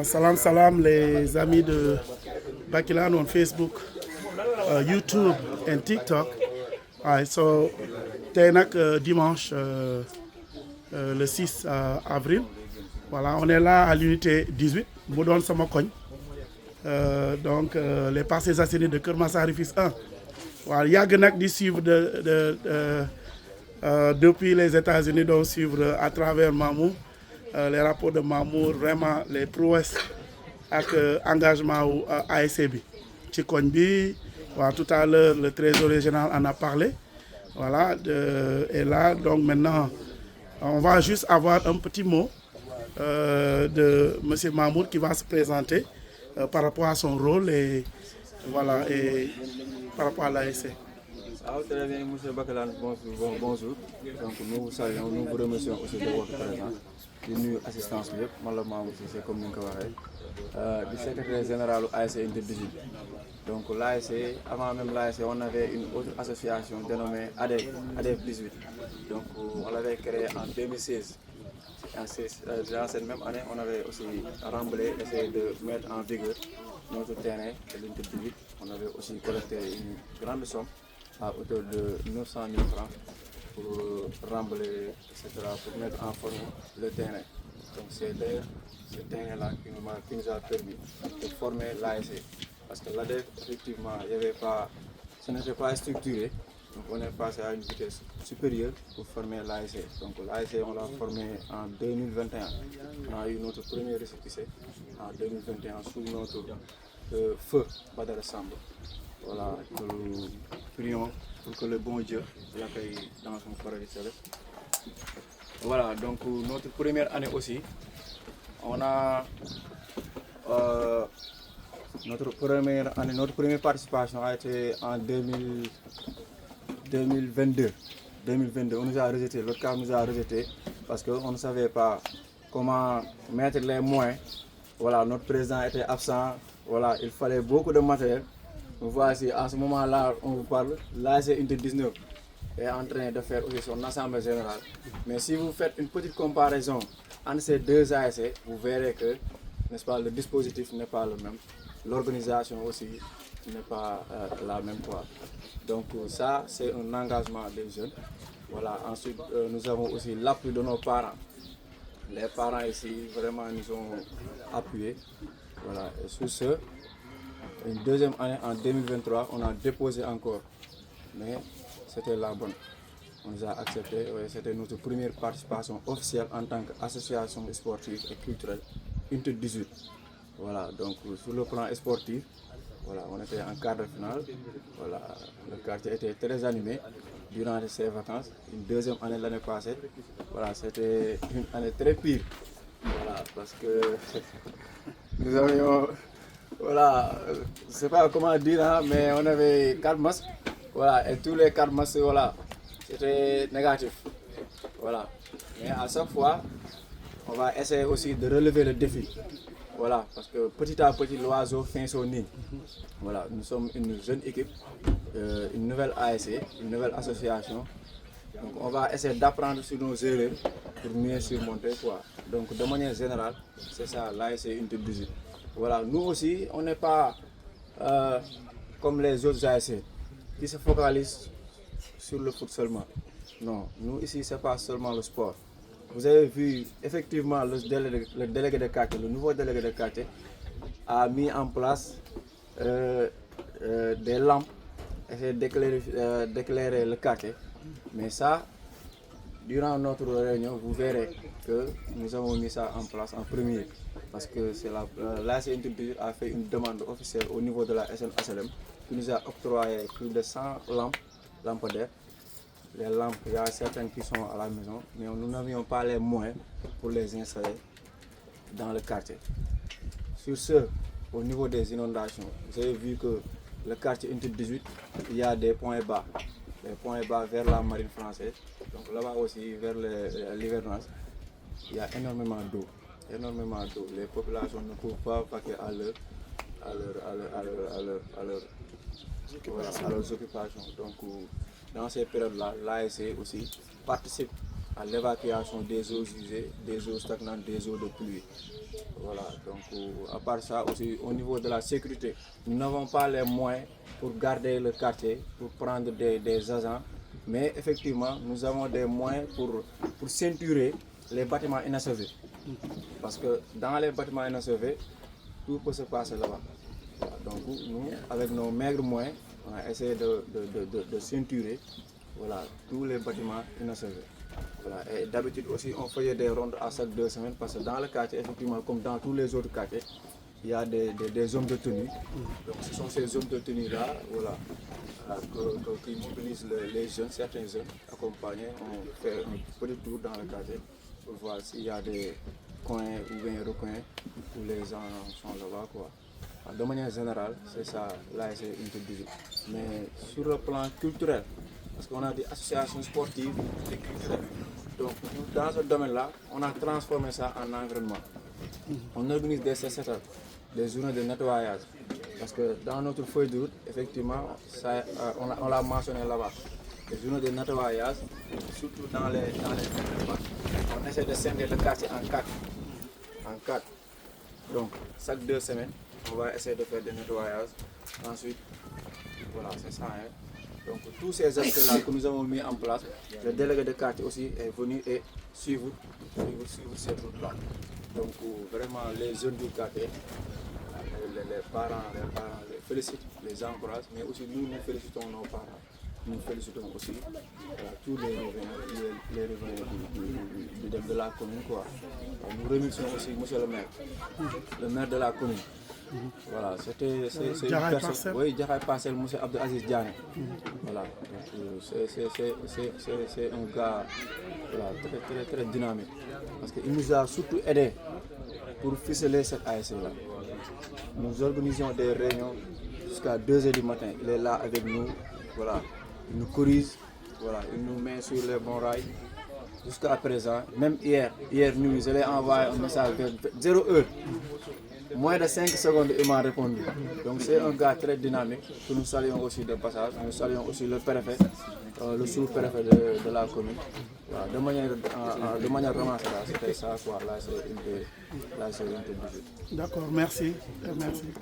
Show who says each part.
Speaker 1: Salam salam les amis de Bakilan on Facebook, YouTube et TikTok. So tey nag dimanche le 6 avril. Voilà, on est là à l'unité 18 mu doon sama koñ donc les Parcelles Assainies de Keur Massar Rufisque 1. waaw yàgg nag di suivre depuis les États-Unis, donc suivre à travers Mamour les rapports de Mamour, vraiment les prouesses ak engagement wu ASC bi ci koñ bi. waaw tout à l'heure le trésorier général en a parlé. Voilà, et là donc maintenant on va juste avoir un petit mot de monsieur Mamour qui va se présenter par rapport à son rôle et voilà, et par rapport à l'ASC.
Speaker 2: Ah, très bien, monsieur Bakelan, bonjour. Donc nous vous saluons, nous vous remercions aussi de votre présence. di nuyu assistance bi yëpp man la Mamour Cissé comme ni nga ko waxee di secrétaire général ASC Unité 18. Donc l'ASC, avant même l'ASC, on avait une autre association dénommée ADEF 18. Donc on l'avait créée en 2016. Dans cette même année, on avait aussi remblé, essayé de mettre en vigueur notre terrain de l'Unité 18. On avait aussi collecté une grande somme à hauteur de 900 000 francs pour rembler, etc., pour mettre en forme le terrain. Donc c'est d'ailleurs ce terrain-là qui nous a permis de former l'ASC. Parce que l'ADEF, effectivement, ce n'était pas structuré. Donc on est passé à une vitesse supérieure pour former l'ASC. Donc l'ASC, on l'a formé en 2021. On a eu notre premier récépissé en 2021 sous notre feu Badara Samba. Voilà, nous prions pour que le bon Dieu l'accueille dans son paradis céleste. Voilà, donc notre première année aussi, on a notre première participation a été en 2022. On nous a rejeté, l'autre cas nous a rejeté parce qu'on ne savait pas comment mettre les moyens. Voilà, notre président était absent, voilà, il fallait beaucoup de matériel. Voici, à ce moment-là, on vous parle, l'ASC Unité 19 est en train de faire aussi son assemblée générale. Mais si vous faites une petite comparaison entre ces deux ASC, vous verrez que, n'est-ce pas, le dispositif n'est pas le même. L'organisation aussi n'est pas la même fois. Donc ça, c'est un engagement des jeunes. Voilà. Ensuite, nous avons aussi l'appui de nos parents. Les parents ici, vraiment, nous ont appuyés. Voilà. Et sur ce, une deuxième année, en 2023, on a déposé encore. Mais c'était la bonne. On nous a accepté. C'était notre première participation officielle en tant qu'association sportive et culturelle Unité 18. Voilà, donc sur le plan sportif, voilà, on était en quart de finale. Voilà, le quartier était très animé durant ces vacances. Une deuxième année l'année passée, voilà, c'était une année très pire. Voilà, parce que nous avions, voilà, je ne sais pas comment dire, hein, mais on avait 4 matchs. Voilà, et tous les 4 matchs, voilà, c'était négatif. Voilà, mais à chaque fois, on va essayer aussi de relever le défi. Voilà, parce que petit à petit, l'oiseau fait son nid. Voilà, nous sommes une jeune équipe, une nouvelle ASC, une nouvelle association. Donc on va essayer d'apprendre sur nos erreurs pour mieux surmonter quoi. Donc de manière générale, c'est ça, l'ASC Unité 18. Voilà, nous aussi, on n'est pas comme les autres ASC qui se focalisent sur le foot seulement. Non, nous ici, c'est pas seulement le sport. Vous avez vu, effectivement, le délégué de quartier, le nouveau délégué de quartier a mis en place des lampes, essayer d'éclairer le quartier. Mais ça, durant notre réunion, vous verrez que nous avons mis ça en place en premier. Parce que l'ASC Unité 18 a fait une demande officielle au niveau de la SNHLM qui nous a octroyé plus de 100 lampadaires. Les lampes, il y a certaines qui sont à la maison, mais nous n'avions pas les moyens pour les installer dans le quartier. Sur ce, au niveau des inondations, vous avez vu que le quartier Unité 18, il y a des points bas. Les points bas vers la marine française, donc là-bas aussi vers l'hivernage, il y a énormément d'eau. Les populations ne peuvent pas vaquer à leurs occupations. Donc, dans ces périodes-là, l'ASC aussi participe à l'évacuation des eaux usées, des eaux stagnantes, des eaux de pluie. Voilà, donc à part ça aussi au niveau de la sécurité, nous n'avons pas les moyens pour garder le quartier, pour prendre des agents, mais effectivement nous avons des moyens pour ceinturer les bâtiments inachevés. Parce que dans les bâtiments inachevés, tout peut se passer là-bas. Voilà, donc nous, avec nos maigres moyens, on a essayé de ceinturer, voilà, tous les bâtiments inachevés. Voilà. Et d'habitude aussi, on faisait des rondes à chaque 2 semaines parce que dans le quartier, effectivement, comme dans tous les autres quartiers, il y a des zones de tenue. Donc ce sont ces zones de tenue-là, voilà, qui mobilisent les jeunes, certains jeunes accompagnés. On fait un petit tour dans le quartier pour voir s'il y a des coins ou bien recoins où les gens sont là-bas, quoi. De manière générale, c'est ça, là c'est une petite visite. Mais sur le plan culturel, parce qu'on a des associations sportives et culturelles. Donc dans ce domaine-là, on a transformé ça en environnement. On organise des CCT, des journées de nettoyage. Parce que dans notre feuille de route, effectivement, ça, on l'a mentionné là-bas. Des journées de nettoyage, surtout dans les on essaie de scinder le quartier en 4. En 4. Donc chaque 2 semaines, on va essayer de faire des nettoyages. Ensuite, voilà, c'est ça. Hein. Donc tous ces aspects-là que nous avons mis en place, le délégué de quartier aussi est venu et suivre ces routes-là. Donc vraiment les jeunes du quartier, les parents les félicitent, les encouragent, mais aussi nous félicitons nos parents. Nous félicitons aussi tous les revenus de la commune. Quoi. Nous remercions aussi monsieur le maire de la commune. Voilà, c'est une personne, oui, Djahaï Parcelles, monsieur Abdou Aziz Diané. Voilà, c'est un gars voilà, très dynamique. Parce qu'il nous a surtout aidé pour ficeler cette ASC-là. Nous organisons des réunions jusqu'à 2h du matin. Il est là avec nous, voilà. Il nous corrige, voilà, il nous met sur les bons rails. Jusqu'à présent, même hier nuit, je l'ai envoyé un message vers 0h. Moins de 5 secondes, il m'a répondu. Donc c'est un gars très dynamique que nous saluons aussi de passage. Nous saluons aussi le préfet, le sous-préfet de la commune. Voilà, de manière ramassée, c'était ça, quoi. Là, c'est une.
Speaker 1: D'accord, merci. Merci.